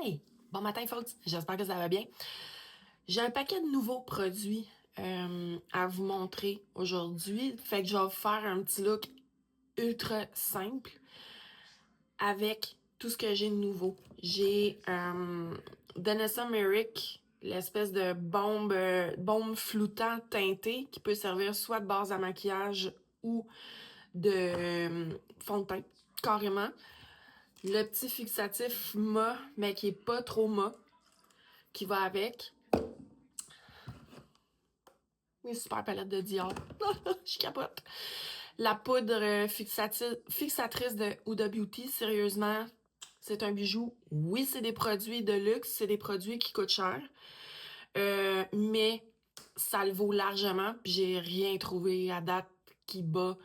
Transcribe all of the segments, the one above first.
Hey, bon matin folks, j'espère que ça va bien. J'ai un paquet de nouveaux produits à vous montrer aujourd'hui. Fait que je vais vous faire un petit look ultra simple avec tout ce que j'ai de nouveau. J'ai Danessa Merrick, l'espèce de bombe floutant teintée qui peut servir soit de base à maquillage ou de fond de teint, carrément. Le petit fixatif mat, mais qui est pas trop mat, qui va avec. Une super palette de Dior. Je capote. La poudre fixatrice de Huda Beauty, sérieusement, c'est un bijou. Oui, c'est des produits de luxe, c'est des produits qui coûtent cher. Mais ça le vaut largement. J'ai rien trouvé à date qui bat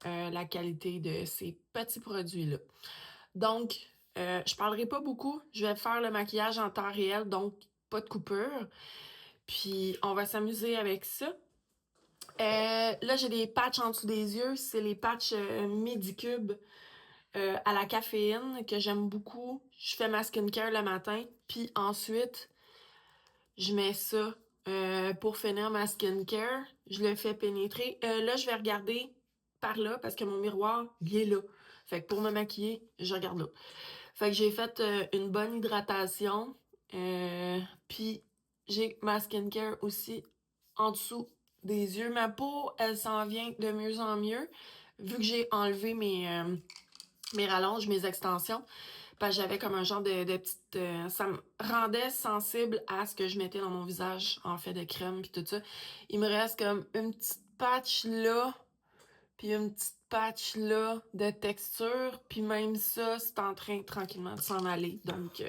la qualité de ces petits produits-là. Donc, je parlerai pas beaucoup. Je vais faire le maquillage en temps réel, donc pas de coupure. Puis, on va s'amuser avec ça. Là, j'ai des patchs en dessous des yeux. C'est les patchs Medicube à la caféine que j'aime beaucoup. Je fais ma skincare le matin. Puis ensuite, je mets ça pour finir ma skincare. Je le fais pénétrer. Là, je vais regarder par là parce que mon miroir, il est là. Fait que pour me maquiller, je regarde là. Fait que j'ai fait une bonne hydratation. Puis j'ai ma skincare aussi en dessous des yeux. Ma peau, elle s'en vient de mieux en mieux. Vu que j'ai enlevé mes rallonges, mes extensions. Parce que j'avais comme un genre de petite... ça me rendait sensible à ce que je mettais dans mon visage, en fait, de crème puis tout ça. Il me reste comme une petite patch là, puis une petite patch là de texture. Puis même ça, c'est en train tranquillement de s'en aller. Donc,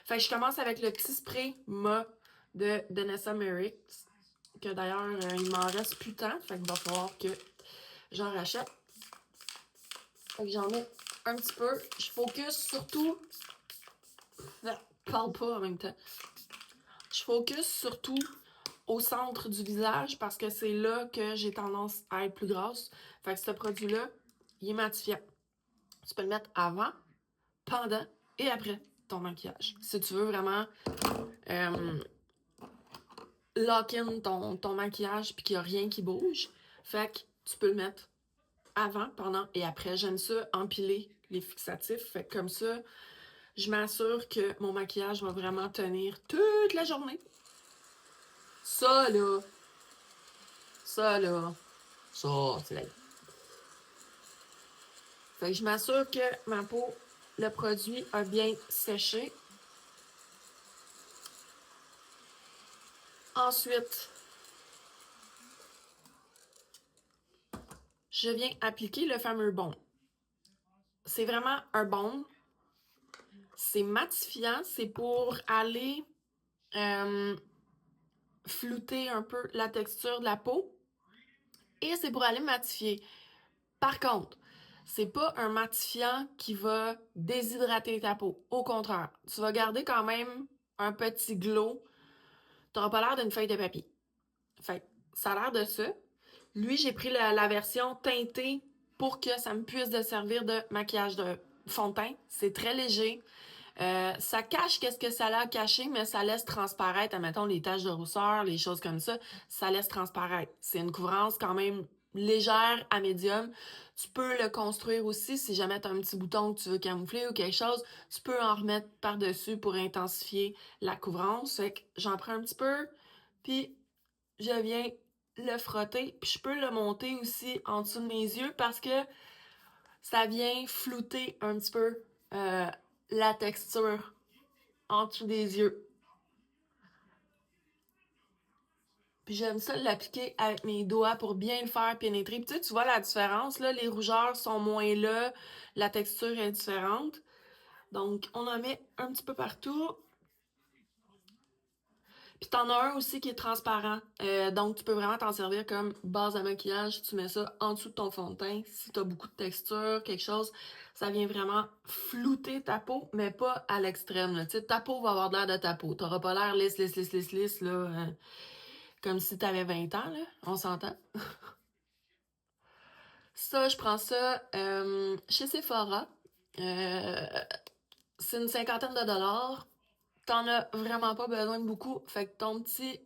fait que je commence avec le petit spray mat de Danessa Merrick. Que d'ailleurs, il m'en reste plus tant. Fait qu'il va falloir que j'en rachète. Fait que j'en mets un petit peu. Je focus surtout... Non, parle pas en même temps. Je focus surtout au centre du visage parce que c'est là que j'ai tendance à être plus grasse. Fait que ce produit-là, il est matifiant. Tu peux le mettre avant, pendant et après ton maquillage. Si tu veux vraiment lock-in ton maquillage puis qu'il n'y a rien qui bouge, fait que tu peux le mettre avant, pendant et après. J'aime ça empiler les fixatifs. Fait que comme ça, je m'assure que mon maquillage va vraiment tenir toute la journée. Ça, là, ça, là, ça, c'est la... Fait que je m'assure que ma peau, le produit a bien séché. Ensuite, je viens appliquer le fameux baume. C'est vraiment un baume. C'est matifiant. C'est pour aller flouter un peu la texture de la peau. Et c'est pour aller matifier. Par contre, c'est pas un matifiant qui va déshydrater ta peau. Au contraire, tu vas garder quand même un petit glow. T'auras pas l'air d'une feuille de papier. Fait ça a l'air de ça. Lui, j'ai pris la version teintée pour que ça me puisse de servir de maquillage de fond de teint. C'est très léger. Ça cache qu'est-ce que ça a caché, mais ça laisse transparaître, admettons, les taches de rousseur, les choses comme ça. Ça laisse transparaître. C'est une couvrance quand même légère à médium. Tu peux le construire aussi si jamais tu as un petit bouton que tu veux camoufler ou quelque chose. Tu peux en remettre par-dessus pour intensifier la couvrance. Fait que j'en prends un petit peu, puis je viens le frotter. Puis je peux le monter aussi en dessous de mes yeux parce que ça vient flouter un petit peu la texture en dessous des yeux. Puis j'aime ça l'appliquer avec mes doigts pour bien le faire pénétrer. Puis tu vois la différence, là, les rougeurs sont moins là, la texture est différente. Donc, on en met un petit peu partout. Puis t'en as un aussi qui est transparent. Donc, tu peux vraiment t'en servir comme base à maquillage. Tu mets ça en dessous de ton fond de teint. Si t'as beaucoup de texture, quelque chose, ça vient vraiment flouter ta peau, mais pas à l'extrême. Tu sais, ta peau va avoir l'air de ta peau. T'auras pas l'air lisse, là. Comme si t'avais 20 ans, là. On s'entend? Ça, je prends ça chez Sephora. c'est une cinquantaine de dollars. T'en as vraiment pas besoin de beaucoup. Fait que ton petit...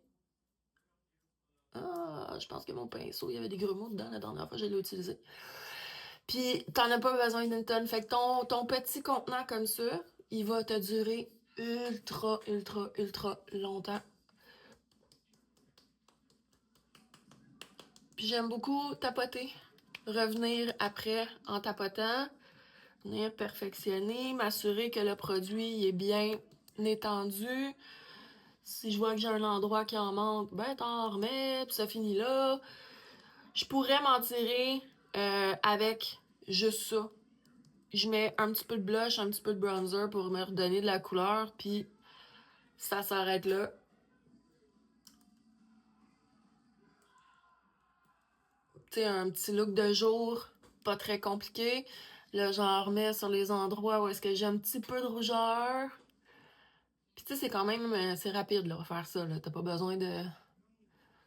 Ah, je pense que mon pinceau, il y avait des grumeaux dedans la dernière fois que je l'ai utilisé. Puis, t'en as pas besoin d'une tonne. Fait que ton petit contenant comme ça, il va te durer ultra, ultra, ultra longtemps. Puis j'aime beaucoup tapoter. Revenir après en tapotant. Venir perfectionner. M'assurer que le produit est bien étendu. Si je vois que j'ai un endroit qui en manque, ben t'en remets, puis ça finit là. Je pourrais m'en tirer avec juste ça. Je mets un petit peu de blush, un petit peu de bronzer pour me redonner de la couleur, puis ça s'arrête là. Tu sais, un petit look de jour, pas très compliqué. Là, j'en remets sur les endroits où est-ce que j'ai un petit peu de rougeur. Puis tu sais, c'est quand même, c'est rapide, là, faire ça, là. T'as pas besoin de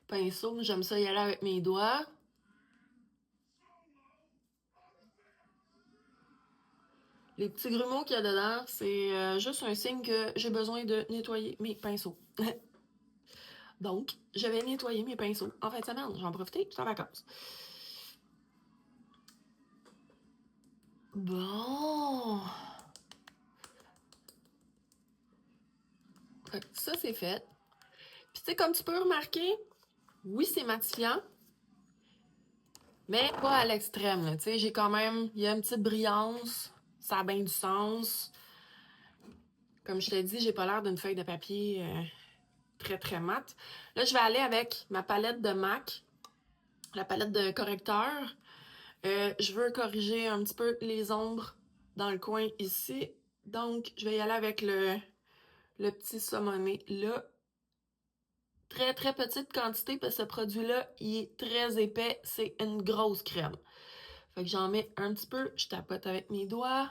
pinceau. J'aime ça y aller avec mes doigts. Les petits grumeaux qu'il y a dedans, c'est juste un signe que j'ai besoin de nettoyer mes pinceaux. Donc, je vais nettoyer mes pinceaux en fin de semaine. J'en profite, je suis en vacances. Bon. Ça, c'est fait. Puis, tu sais, comme tu peux remarquer, oui, c'est matifiant, mais pas à l'extrême. Tu sais, j'ai quand même, il y a une petite brillance. Ça a bien du sens. Comme je t'ai dit, j'ai pas l'air d'une feuille de papier très, très mate. Là, je vais aller avec ma palette de MAC, la palette de correcteur. Je veux corriger un petit peu les ombres dans le coin ici. Donc, je vais y aller avec le petit saumonné là. Très, très petite quantité parce que ce produit-là, il est très épais. C'est une grosse crème. Fait que j'en mets un petit peu. Je tapote avec mes doigts.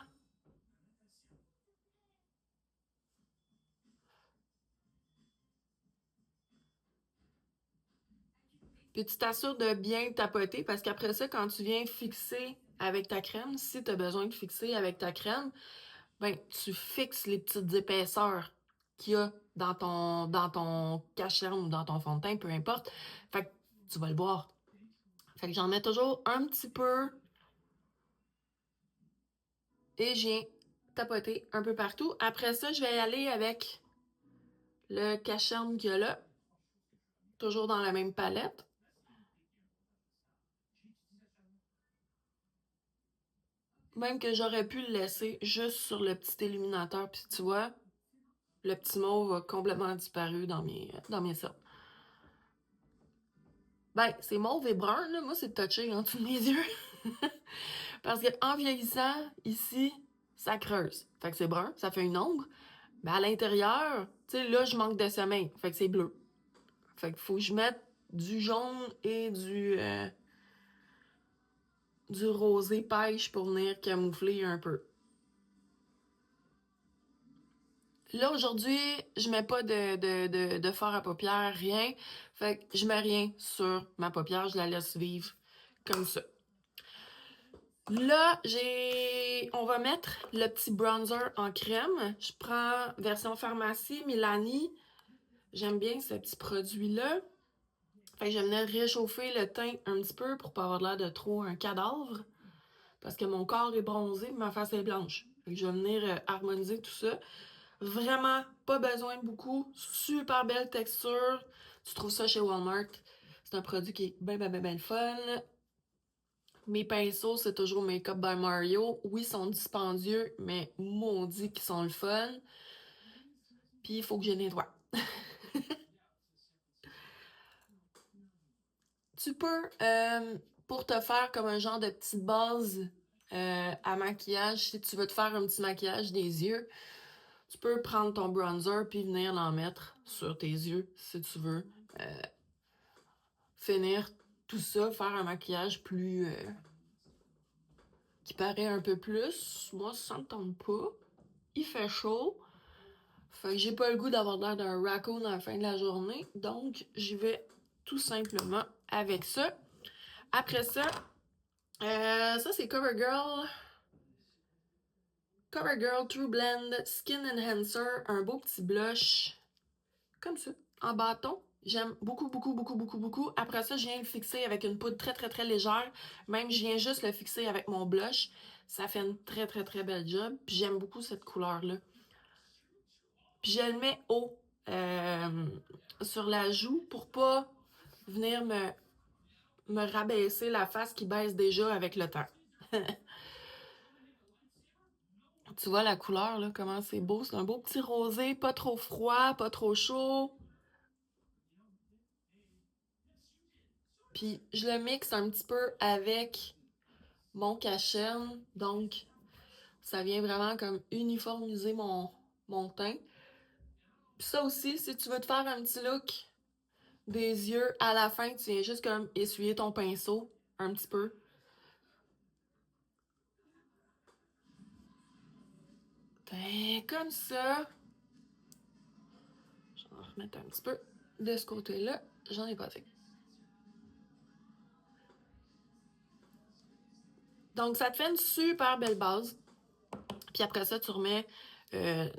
Puis tu t'assures de bien tapoter parce qu'après ça, quand tu viens fixer avec ta crème, si tu as besoin de fixer avec ta crème, ben tu fixes les petites épaisseurs qu'il y a dans ton cache-cerne ou dans ton fond de teint, peu importe. Fait que tu vas le boire. Fait que j'en mets toujours un petit peu et je viens tapoter un peu partout. Après ça, je vais y aller avec le cache-cerne qu'il y a là, toujours dans la même palette. Même que j'aurais pu le laisser juste sur le petit illuminateur, puis tu vois, le petit mauve a complètement disparu dans mes cercles. Ben, c'est mauve et brun, là. Moi, c'est touché en dessous de mes yeux. Parce qu'en vieillissant, ici, ça creuse. Fait que c'est brun, ça fait une ombre. Mais à l'intérieur, tu sais, là, je manque de sommeil. Fait que c'est bleu. Fait qu'il faut que je mette du jaune et du rosé pêche pour venir camoufler un peu. Là, aujourd'hui, je mets pas de fard à paupières, rien. Fait que je mets rien sur ma paupière, je la laisse vivre comme ça. Là, on va mettre le petit bronzer en crème. Je prends version pharmacie, Milani. J'aime bien ce petit produit-là. Fait que je vais venir réchauffer le teint un petit peu pour pas avoir l'air de trop un cadavre. Parce que mon corps est bronzé, ma face est blanche. Fait que je vais venir harmoniser tout ça. Vraiment pas besoin de beaucoup. Super belle texture. Tu trouves ça chez Walmart. C'est un produit qui est bien fun. Mes pinceaux, c'est toujours Makeup by Mario. Oui, ils sont dispendieux, mais maudit qu'ils sont le fun. Puis il faut que je nettoie. Tu peux, pour te faire comme un genre de petite base à maquillage, si tu veux te faire un petit maquillage des yeux, tu peux prendre ton bronzer puis venir l'en mettre sur tes yeux si tu veux. Finir tout ça, faire un maquillage plus... qui paraît un peu plus. Moi, ça me tente pas. Il fait chaud. Fait que j'ai pas le goût d'avoir l'air d'un raccoon à la fin de la journée. Donc, j'y vais tout simplement avec ça. Après ça, ça c'est CoverGirl CoverGirl True Blend Skin Enhancer, un beau petit blush, comme ça, en bâton. J'aime beaucoup, beaucoup, beaucoup, beaucoup, beaucoup. Après ça, je viens le fixer avec une poudre très, très, très légère. Même, je viens juste le fixer avec mon blush. Ça fait une très, très, très belle job. Puis j'aime beaucoup cette couleur-là. Puis je le mets haut sur la joue pour pas venir me rabaisser la face qui baisse déjà avec le temps. Tu vois la couleur, là, comment c'est beau. C'est un beau petit rosé, pas trop froid, pas trop chaud. Puis je le mixe un petit peu avec mon cache-chaîne. Donc, ça vient vraiment comme uniformiser mon teint. Puis ça aussi, si tu veux te faire un petit look des yeux, à la fin, tu viens juste comme essuyer ton pinceau un petit peu. Ben, comme ça. Je vais en remettre un petit peu de ce côté-là. J'en ai pas fait. Donc, ça te fait une super belle base. Puis après ça, tu remets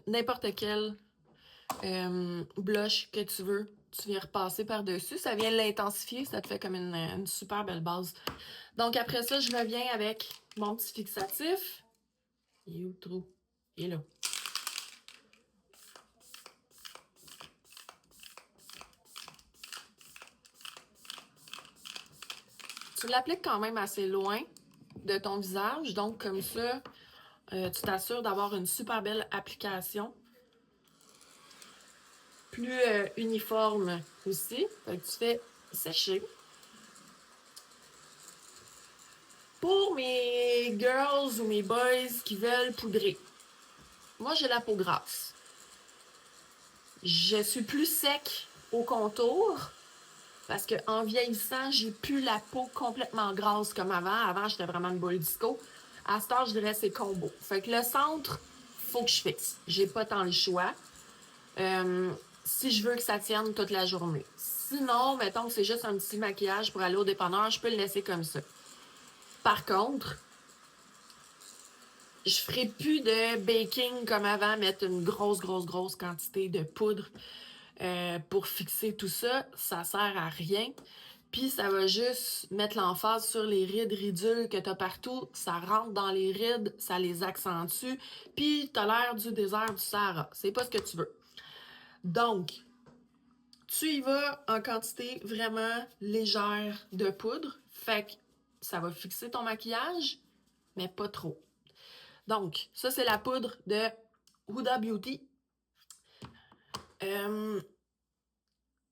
n'importe quel blush que tu veux. Tu viens repasser par-dessus. Ça vient l'intensifier. Ça te fait comme une super belle base. Donc, après ça, je reviens avec mon petit fixatif. Il est où le trou? Il est là. Tu l'appliques quand même assez loin de ton visage. Donc, comme ça, tu t'assures d'avoir une super belle application. Plus uniforme aussi. Fait que tu fais sécher. Pour mes girls ou mes boys qui veulent poudrer, moi j'ai la peau grasse. Je suis plus sec au contour parce qu'en vieillissant, j'ai plus la peau complètement grasse comme avant. Avant, j'étais vraiment une boule disco. À ce temps, je dirais c'est combo. Fait que le centre, faut que je fixe. J'ai pas tant le choix. Si je veux que ça tienne toute la journée. Sinon, mettons que c'est juste un petit maquillage pour aller au dépanneur, je peux le laisser comme ça. Par contre, je ferai plus de baking comme avant, mettre une grosse, grosse, grosse quantité de poudre pour fixer tout ça. Ça sert à rien. Puis ça va juste mettre l'emphase sur les rides ridules que t'as partout. Ça rentre dans les rides, ça les accentue. Puis t'as l'air du désert du Sahara. C'est pas ce que tu veux. Donc, tu y vas en quantité vraiment légère de poudre. Fait que ça va fixer ton maquillage, mais pas trop. Donc, ça, c'est la poudre de Huda Beauty.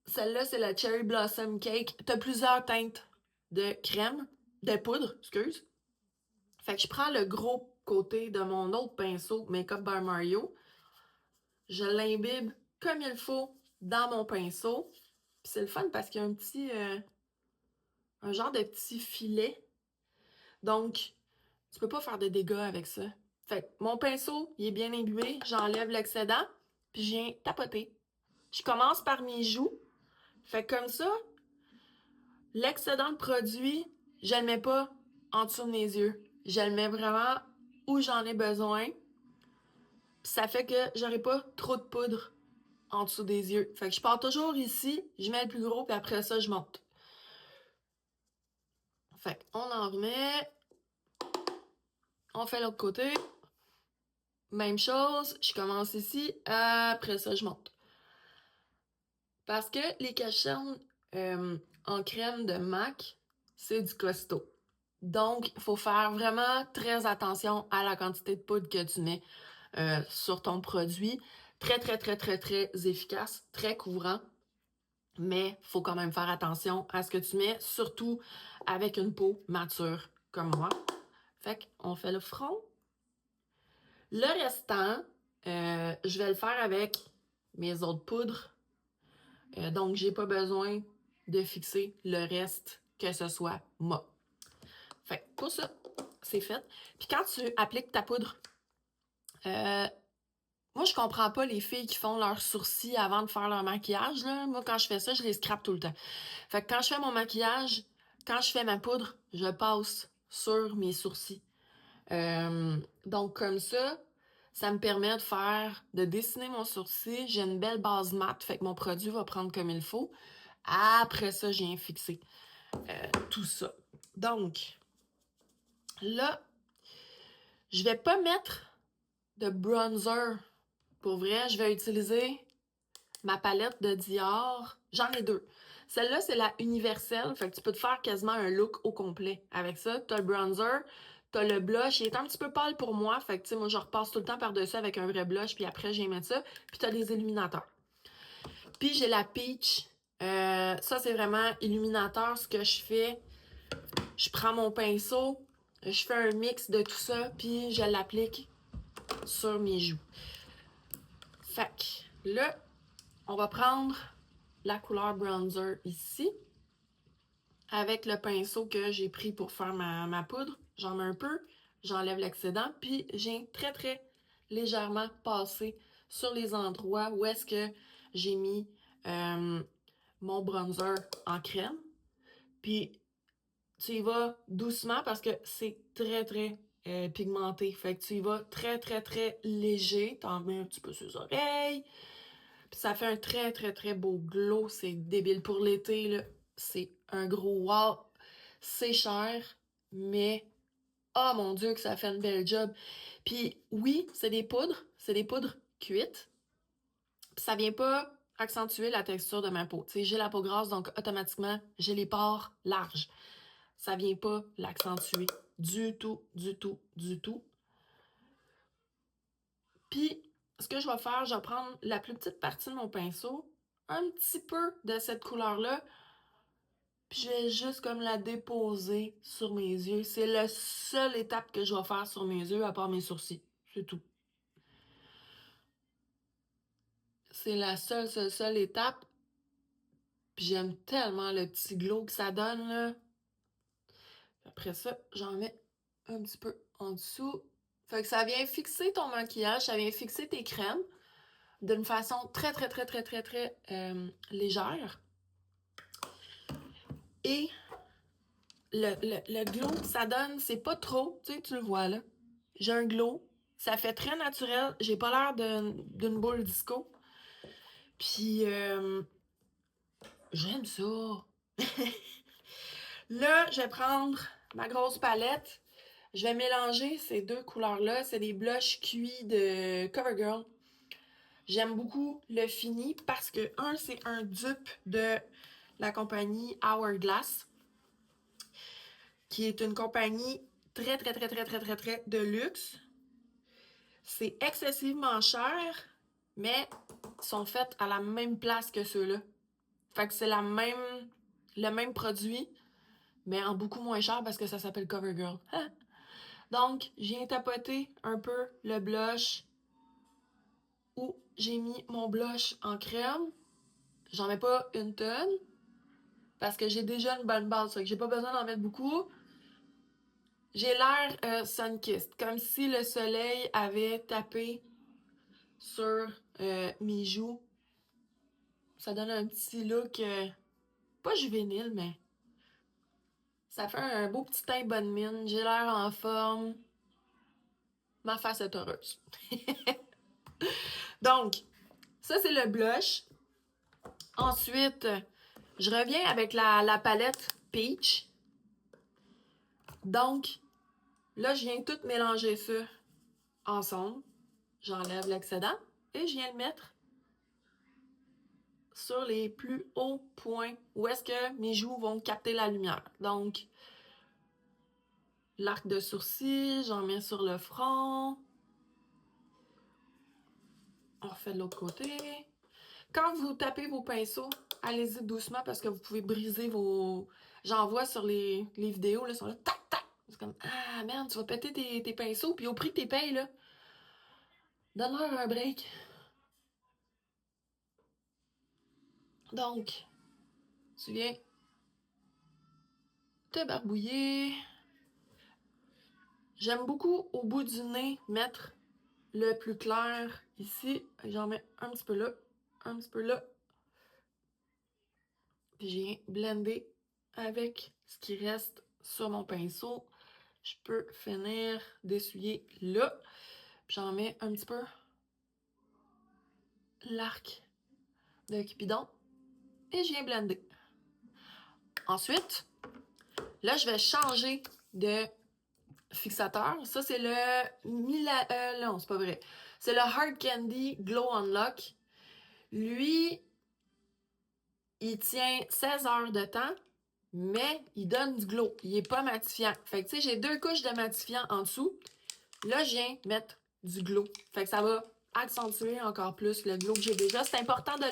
Celle-là, c'est la Cherry Blossom Cake. T'as plusieurs teintes de crème, de poudre, excuse. Fait que je prends le gros côté de mon autre pinceau Makeup by Mario. Je l'imbibe comme il faut dans mon pinceau. Puis c'est le fun parce qu'il y a un genre de petit filet. Donc, tu peux pas faire de dégâts avec ça. Fait que mon pinceau, il est bien imbibé. J'enlève l'excédent, puis je viens tapoter. Je commence par mes joues. Fait que comme ça, l'excédent de produit, je le mets pas en dessous de mes yeux. Je le mets vraiment où j'en ai besoin. Puis ça fait que j'aurai pas trop de poudre en dessous des yeux. Fait que je pars toujours ici, je mets le plus gros, puis après ça, je monte. Fait qu'on en remet. On fait l'autre côté. Même chose, je commence ici, après ça, je monte. Parce que les cache-chaînes en crème de MAC, c'est du costaud. Donc, il faut faire vraiment très attention à la quantité de poudre que tu mets sur ton produit. Très, très, très, très, très efficace, très couvrant. Mais il faut quand même faire attention à ce que tu mets, surtout avec une peau mature comme moi. Fait qu'on fait le front. Le restant, je vais le faire avec mes autres poudres. Donc, j'ai pas besoin de fixer le reste, que ce soit moi. Fait que pour ça, c'est fait. Puis quand tu appliques ta poudre, moi, je comprends pas les filles qui font leurs sourcils avant de faire leur maquillage, là. Moi, quand je fais ça, je les scrape tout le temps. Fait que quand je fais mon maquillage, quand je fais ma poudre, je passe sur mes sourcils. Donc, comme ça, Ça me permet de dessiner mon sourcil. J'ai une belle base mat, fait que mon produit va prendre comme il faut. Après ça, je viens fixer tout ça. Donc, là, je vais pas mettre de bronzer. Pour vrai, je vais utiliser ma palette de Dior. J'en ai deux. Celle-là, c'est la universelle. Fait que tu peux te faire quasiment un look au complet. Avec ça, t'as le bronzer, t'as le blush. Il est un petit peu pâle pour moi. Fait que, tu sais, moi, je repasse tout le temps par-dessus avec un vrai blush. Puis après, j'ai mettre ça. Puis t'as les illuminateurs. Puis j'ai la Peach. Ça, c'est vraiment illuminateur. Ce que je fais, je prends mon pinceau, je fais un mix de tout ça, puis je l'applique sur mes joues. Fait que là, on va prendre la couleur bronzer ici, avec le pinceau que j'ai pris pour faire ma poudre. J'en mets un peu, j'enlève l'excédent, puis j'ai très légèrement passé sur les endroits où est-ce que j'ai mis mon bronzer en crème. Puis tu y vas doucement parce que c'est très pigmenté. Fait que tu y vas très léger. T'en mets un petit peu sur les oreilles. Puis ça fait un très beau glow. C'est débile. Pour l'été, là, c'est un gros wow. C'est cher, mais oh mon Dieu que ça fait une belle job. Puis oui, c'est des poudres. C'est des poudres cuites. Puis ça vient pas accentuer la texture de ma peau. Tu sais, j'ai la peau grasse, donc automatiquement, j'ai les pores larges. Ça vient pas l'accentuer du tout. Puis, ce que je vais faire, je vais prendre la plus petite partie de mon pinceau, un petit peu de cette couleur-là, puis je vais juste comme la déposer sur mes yeux. C'est la seule étape que je vais faire sur mes yeux, à part mes sourcils. C'est tout. C'est la seule étape. Puis j'aime tellement le petit glow que ça donne, là. Après ça, j'en mets un petit peu en dessous. Fait que ça vient fixer ton maquillage, ça vient fixer tes crèmes d'une façon très légère. Et le glow que ça donne, c'est pas trop, tu le vois là. J'ai un glow, ça fait très naturel, j'ai pas l'air d'une boule disco. Puis j'aime ça. Là, je vais prendre ma grosse palette. Je vais mélanger ces deux couleurs-là. C'est des blushs cuits de CoverGirl. J'aime beaucoup le fini parce que, c'est un dupe de la compagnie Hourglass, qui est une compagnie très de luxe. C'est excessivement cher, mais sont faits à la même place que ceux-là. Fait que c'est le même produit, mais en beaucoup moins cher parce que ça s'appelle CoverGirl. Donc, je viens tapoter un peu le blush où j'ai mis mon blush en crème. J'en mets pas une tonne parce que j'ai déjà une bonne base, fait que j'ai pas besoin d'en mettre beaucoup. J'ai l'air sun-kissed, comme si le soleil avait tapé sur mes joues. Ça donne un petit look, pas juvénile, mais ça fait un beau petit teint bonne mine. J'ai l'air en forme. Ma face est heureuse. Donc, ça c'est le blush. Ensuite, je reviens avec la palette Peach. Donc, là, je viens tout mélanger ça ensemble. J'enlève l'excédent et je viens le mettre sur les plus hauts points où est-ce que mes joues vont capter la lumière. Donc, l'arc de sourcil, j'en mets sur le front. On refait de l'autre côté. Quand vous tapez vos pinceaux, allez-y doucement parce que vous pouvez briser vos... J'en vois sur les vidéos, là, ils sont là, tac, tac. C'est comme, ah, merde, tu vas péter tes pinceaux, puis au prix que t'es payes, là, donne-leur un break. Donc, tu viens te barbouiller. J'aime beaucoup, au bout du nez, mettre le plus clair ici. J'en mets un petit peu là, un petit peu là. Puis je viens blender avec ce qui reste sur mon pinceau. Je peux finir d'essuyer là. Puis j'en mets un petit peu l'arc de Cupidon. Et je viens blender. Ensuite, là, je vais changer de fixateur. Ça, c'est le non, c'est pas vrai. C'est le Hard Candy Glow Unlock. Lui, il tient 16 heures de temps, mais il donne du glow. Il est pas matifiant. Fait que, tu sais, j'ai 2 couches de matifiant en dessous. Là, je viens mettre du glow. Fait que ça va accentuer encore plus le glow que j'ai déjà. C'est important de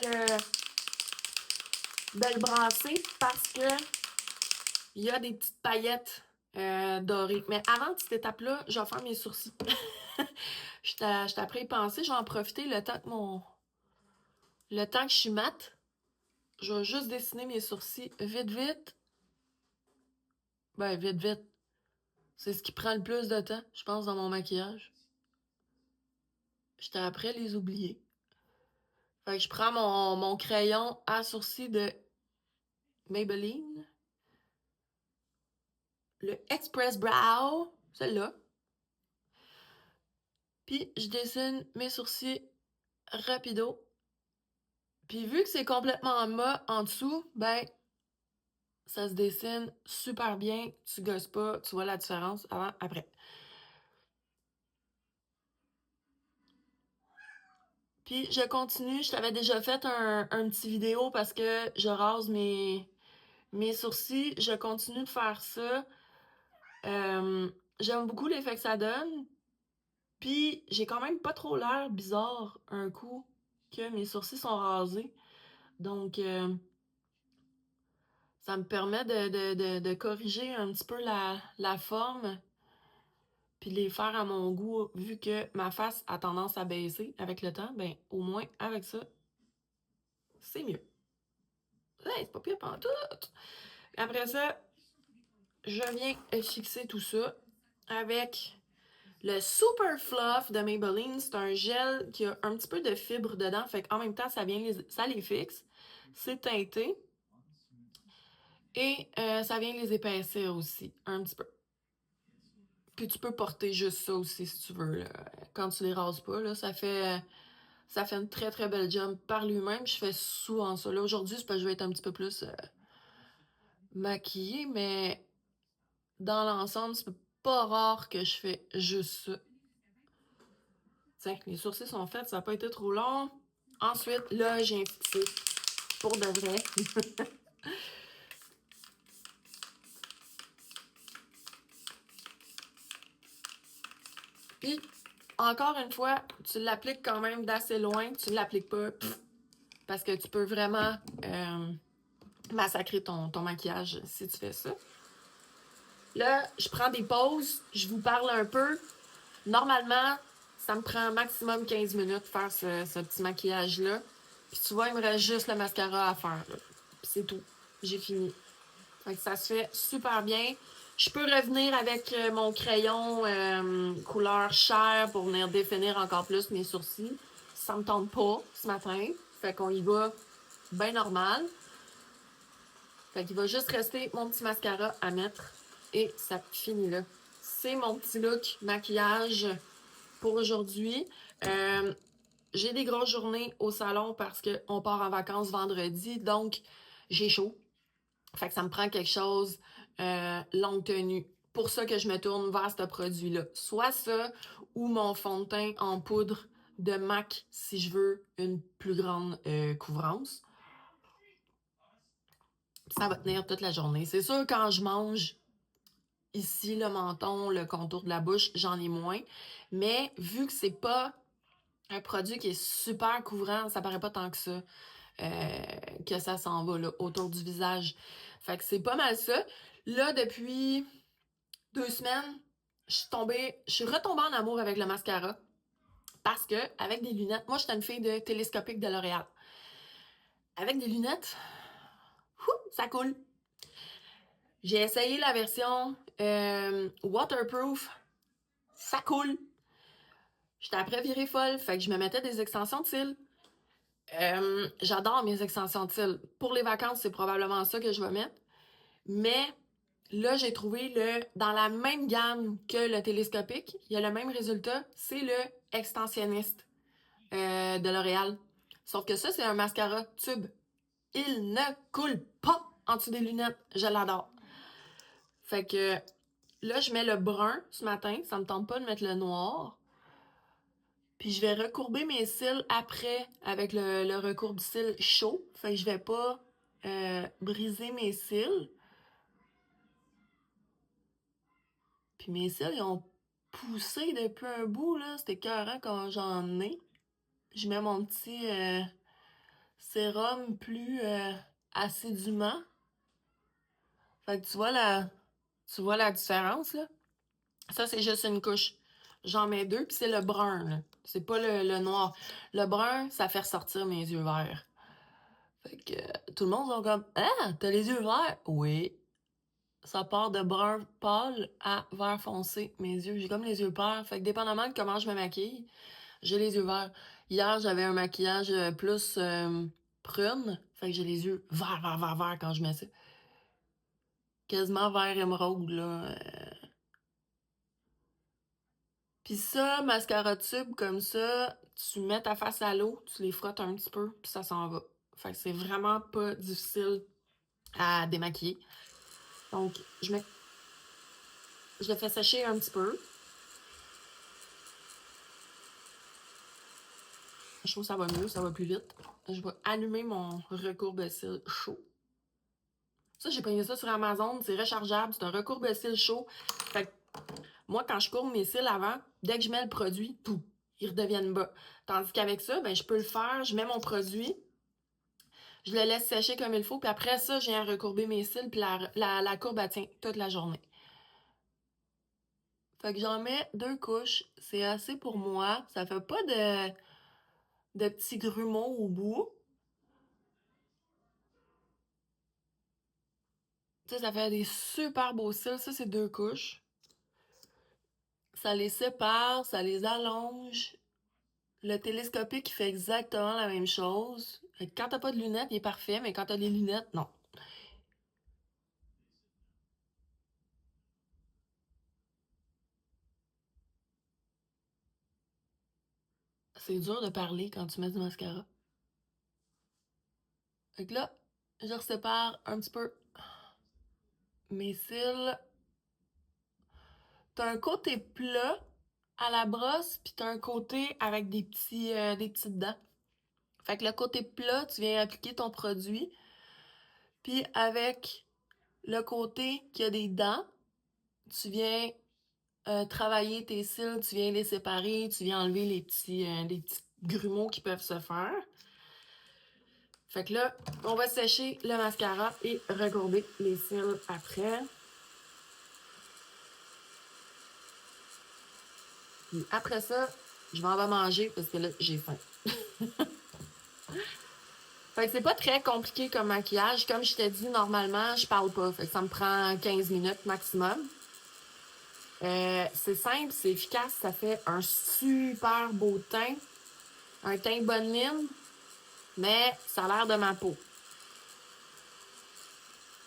le brasser parce que il y a des petites paillettes dorées. Mais avant cette étape-là, je vais faire mes sourcils. Je t'ai après y penser, je vais en profiter le temps que je suis mate. Je vais juste dessiner mes sourcils vite, vite. Ben, vite, vite. C'est ce qui prend le plus de temps, je pense, dans mon maquillage. J'étais après les oublier. Fait que je prends mon crayon à sourcils de Maybelline. Le Express Brow, celle-là. Puis je dessine mes sourcils rapido. Puis vu que c'est complètement mat en dessous, ben ça se dessine super bien. Tu gosses pas, tu vois la différence avant, après. Puis je continue, je t'avais déjà fait un petit vidéo parce que je rase mes sourcils. Je continue de faire ça. J'aime beaucoup l'effet que ça donne. Puis j'ai quand même pas trop l'air bizarre un coup que mes sourcils sont rasés. Donc ça me permet de corriger un petit peu la forme puis les faire à mon goût, vu que ma face a tendance à baisser avec le temps, ben au moins avec ça, c'est mieux. Hey, c'est pas pire pantoute! Après ça, je viens fixer tout ça avec le Super Fluff de Maybelline. C'est un gel qui a un petit peu de fibres dedans, fait qu'en même temps, ça les fixe. C'est teinté. Et ça vient les épaissir aussi, un petit peu. Puis tu peux porter juste ça aussi si tu veux. Là. Quand tu les rases pas, là, ça fait une très très belle job par lui-même. Je fais souvent ça. Là, aujourd'hui, c'est parce que je vais être un petit peu plus maquillée, mais dans l'ensemble, c'est pas rare que je fais juste ça. Tiens, les sourcils sont faits, ça n'a pas été trop long. Ensuite, là, j'ai fixé pour de vrai. Puis, encore une fois, tu l'appliques quand même d'assez loin. Tu ne l'appliques pas parce que tu peux vraiment massacrer ton maquillage si tu fais ça. Là, je prends des pauses, je vous parle un peu. Normalement, ça me prend maximum 15 minutes faire ce petit maquillage-là. Puis tu vois, il me reste juste le mascara à faire. Puis c'est tout. J'ai fini. Fait que ça se fait super bien. Je peux revenir avec mon crayon couleur chair pour venir définir encore plus mes sourcils. Ça me tente pas ce matin. Fait qu'on y va bien normal. Fait qu'il va juste rester mon petit mascara à mettre. Et ça finit là. C'est mon petit look maquillage pour aujourd'hui. J'ai des grosses journées au salon parce qu'on part en vacances vendredi. Donc, j'ai chaud. Fait que ça me prend quelque chose longue tenue. Pour ça que je me tourne vers ce produit-là. Soit ça ou mon fond de teint en poudre de MAC si je veux une plus grande couvrance. Ça va tenir toute la journée. C'est sûr, quand je mange ici, le menton, le contour de la bouche, j'en ai moins. Mais vu que c'est pas un produit qui est super couvrant, ça paraît pas tant que ça. Que ça s'en va là, autour du visage. Fait que c'est pas mal ça. Là, depuis 2 semaines, je suis retombée en amour avec le mascara. Parce que, avec des lunettes, moi, j'étais une fille de télescopique de L'Oréal. Avec des lunettes, ça coule. J'ai essayé la version waterproof, ça coule. J'étais après virée folle, fait que je me mettais des extensions de cils. J'adore mes extensions de cils. Pour les vacances, c'est probablement ça que je vais mettre. Mais là, j'ai trouvé dans la même gamme que le télescopique, il y a le même résultat, c'est le extensionniste de L'Oréal. Sauf que ça, c'est un mascara tube. Il ne coule pas en dessous des lunettes. Je l'adore. Fait que là, je mets le brun ce matin. Ça me tente pas de mettre le noir. Puis je vais recourber mes cils après avec le recourbe-cils chaud. Fait que je vais pas briser mes cils. Puis mes cils, ils ont poussé depuis un bout, là. C'était écœurant quand j'en ai. Je mets mon petit sérum plus assidûment. Fait que tu vois la différence, là? Ça, c'est juste une couche. J'en mets deux, puis c'est le brun, là. C'est pas le noir. Le brun, ça fait ressortir mes yeux verts. Fait que tout le monde sont comme « Ah, t'as les yeux verts? » Oui. Ça part de brun pâle à vert foncé, mes yeux. J'ai comme les yeux pâles. Fait que dépendamment de comment je me maquille, j'ai les yeux verts. Hier, j'avais un maquillage plus prune. Fait que j'ai les yeux verts quand je mets ça. Quasiment vert émeraude, là. Puis ça, mascara tube comme ça, tu mets ta face à l'eau, tu les frottes un petit peu, puis ça s'en va. Fait que c'est vraiment pas difficile à démaquiller. Donc, je le fais sécher un petit peu. Je trouve que ça va mieux, ça va plus vite. Je vais allumer mon recourbe-cils chaud. Ça, j'ai pris ça sur Amazon, c'est rechargeable, c'est un recourbe-cils chaud. Fait que moi, quand je courbe mes cils avant, dès que je mets le produit, pouf, ils redeviennent bas. Tandis qu'avec ça, ben, je peux le faire, je mets mon produit, je le laisse sécher comme il faut, puis après ça, je viens recourber mes cils, puis la courbe, elle tient toute la journée. Fait que j'en mets 2 couches, c'est assez pour moi. Ça fait pas de petits grumeaux au bout. Ça fait des super beaux cils. Ça, c'est 2 couches. Ça les sépare, ça les allonge. Le télescopique, il fait exactement la même chose. Fait que quand t'as pas de lunettes, il est parfait, mais quand t'as des lunettes, non. C'est dur de parler quand tu mets du mascara. Fait que là, je resépare un petit peu mes cils. T'as un côté plat à la brosse, puis t'as un côté avec des petites dents. Fait que le côté plat, tu viens appliquer ton produit. Puis avec le côté qui a des dents, tu viens travailler tes cils, tu viens les séparer, tu viens enlever les petits grumeaux qui peuvent se faire. Fait que là, on va sécher le mascara et recourber les cils après. Puis après ça, je m'en vais manger parce que là, j'ai faim. Fait que c'est pas très compliqué comme maquillage. Comme je t'ai dit, normalement, je parle pas. Fait que ça me prend 15 minutes maximum. C'est simple, c'est efficace, ça fait un super beau teint. Un teint bonne mine, mais ça a l'air de ma peau.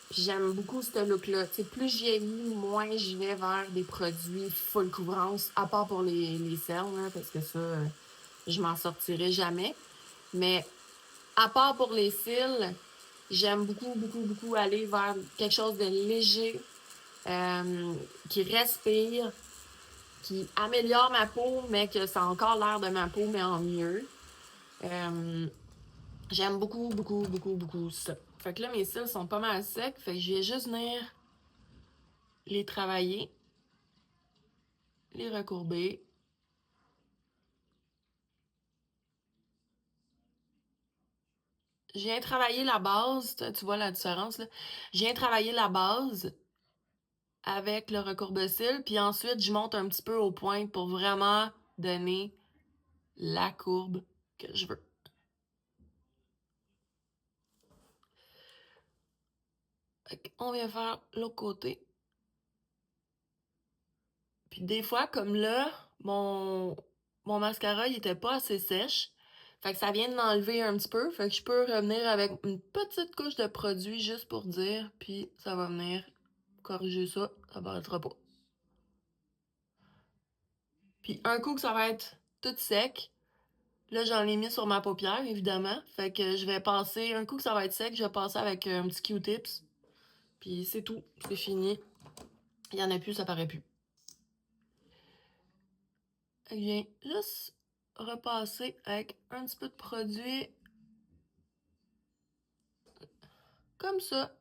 Puis j'aime beaucoup ce look-là. Tu sais, plus j'y ai mis, moins j'y vais vers des produits full couvrance, à part pour les cernes, là, parce que ça, je m'en sortirai jamais. Mais à part pour les cils, j'aime beaucoup aller vers quelque chose de léger, qui respire, qui améliore ma peau, mais que ça a encore l'air de ma peau, mais en mieux. J'aime beaucoup ça. Fait que là, mes cils sont pas mal secs, fait que je vais juste venir les travailler, les recourber. Je viens travailler la base, tu vois la différence, là. Je viens travailler la base avec le recourbe-cils, puis ensuite, je monte un petit peu aux pointes pour vraiment donner la courbe que je veux. Fait qu'on vient faire l'autre côté. Puis des fois, comme là, mon mascara, il était pas assez sèche. Fait que ça vient de m'enlever un petit peu. Fait que je peux revenir avec une petite couche de produit juste pour dire. Puis ça va venir corriger ça. Ça paraîtra pas. Puis un coup que ça va être tout sec. Là, j'en ai mis sur ma paupière, évidemment. Fait que je vais passer, un coup que ça va être sec, je vais passer avec un petit Q-tips. Puis c'est tout, c'est fini. Il y en a plus, ça paraît plus. Je viens juste repasser avec un petit peu de produit. Comme ça.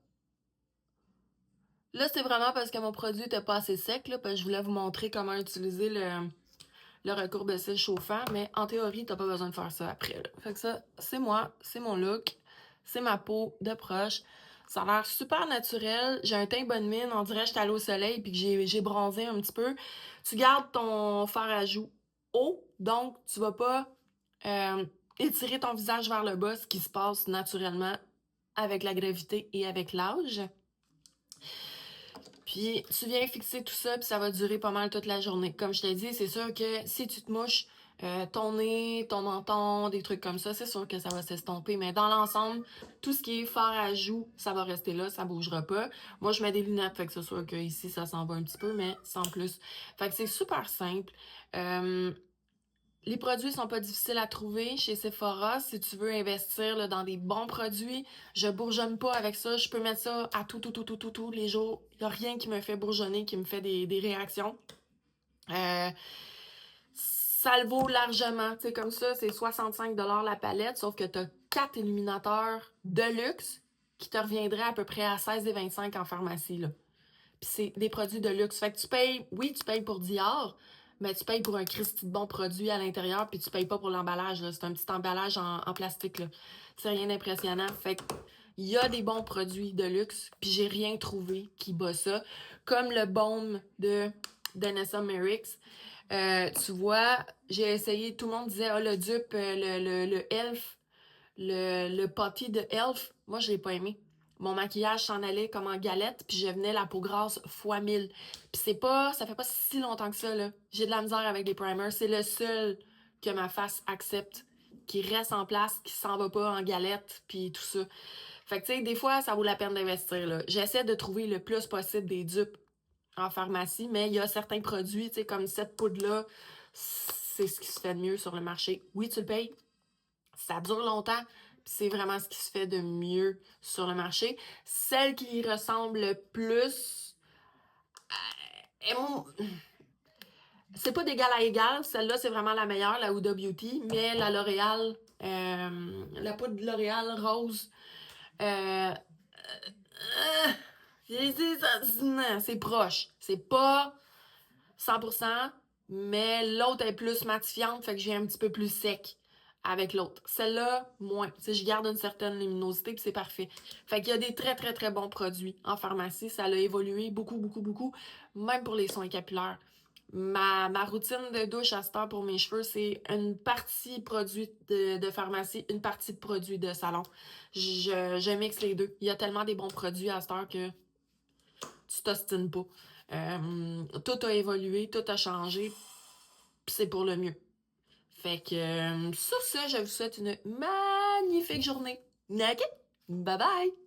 Là, c'est vraiment parce que mon produit était pas assez sec, là, parce que je voulais vous montrer comment utiliser le recourbe-cils chauffant, mais en théorie, t'as pas besoin de faire ça après, là. Fait que ça, c'est moi, c'est mon look, c'est ma peau de proche. Ça a l'air super naturel, j'ai un teint bonne mine, on dirait que j'étais allée au soleil puis que j'ai bronzé un petit peu. Tu gardes ton fard à joues haut, donc tu vas pas étirer ton visage vers le bas, ce qui se passe naturellement avec la gravité et avec l'âge. Puis tu viens fixer tout ça, puis ça va durer pas mal toute la journée. Comme je t'ai dit, c'est sûr que si tu te mouches ton nez, ton menton, des trucs comme ça, c'est sûr que ça va s'estomper. Mais dans l'ensemble, tout ce qui est fard à joues, ça va rester là, ça bougera pas. Moi, je mets des lunettes, fait que c'est sûr que ici ça s'en va un petit peu, mais sans plus. Fait que c'est super simple. Les produits sont pas difficiles à trouver chez Sephora. Si tu veux investir là, dans des bons produits, je bourgeonne pas avec ça. Je peux mettre ça à tous les jours. Il n'y a rien qui me fait bourgeonner, qui me fait des réactions. Ça le vaut largement. Tu sais, comme ça, c'est 65$ la palette, sauf que tu as 4 illuminateurs de luxe qui te reviendraient à peu près à 16,25 en pharmacie, là. Puis c'est des produits de luxe. Fait que tu payes, oui, tu payes pour Dior, mais tu payes pour un Christy de bon produit à l'intérieur, puis tu payes pas pour l'emballage, là. C'est un petit emballage en plastique, là. C'est rien d'impressionnant. Fait que il y a des bons produits de luxe, puis j'ai rien trouvé qui bat ça. Comme le baume de Danessa Merrick's. Tu vois, j'ai essayé, tout le monde disait, ah, le dupe, le Elf, le potty de Elf, moi, je l'ai pas aimé. Mon maquillage s'en allait comme en galette, puis je venais la peau grasse fois 1000. Puis ça fait pas si longtemps que ça, là. J'ai de la misère avec les primers. C'est le seul que ma face accepte, qui reste en place, qui s'en va pas en galette, puis tout ça. Fait que, tu sais, des fois, ça vaut la peine d'investir, là. J'essaie de trouver le plus possible des dupes en pharmacie, mais il y a certains produits, tu sais, comme cette poudre-là, c'est ce qui se fait de mieux sur le marché. Oui, tu le payes, ça dure longtemps, c'est vraiment ce qui se fait de mieux sur le marché. Celle qui y ressemble le plus, c'est pas d'égal à égal, celle-là c'est vraiment la meilleure, la Huda Beauty, mais la L'Oréal, la poudre de L'Oréal rose, euh, c'est proche. C'est pas 100%, mais l'autre est plus matifiante, fait que j'ai un petit peu plus sec avec l'autre. Celle-là, moins. Tu sais, je garde une certaine luminosité, puis c'est parfait. Fait qu'il y a des très, très, très bons produits en pharmacie. Ça a évolué beaucoup, beaucoup, beaucoup, même pour les soins capillaires. Ma routine de douche à cette heure pour mes cheveux, c'est une partie produit de pharmacie, une partie de produit de salon. Je mixe les deux. Il y a tellement des bons produits à cette heure que tu t'ostines pas. Tout a évolué, tout a changé, puis c'est pour le mieux. Fait que sur ça, je vous souhaite une magnifique journée. OK? Bye bye!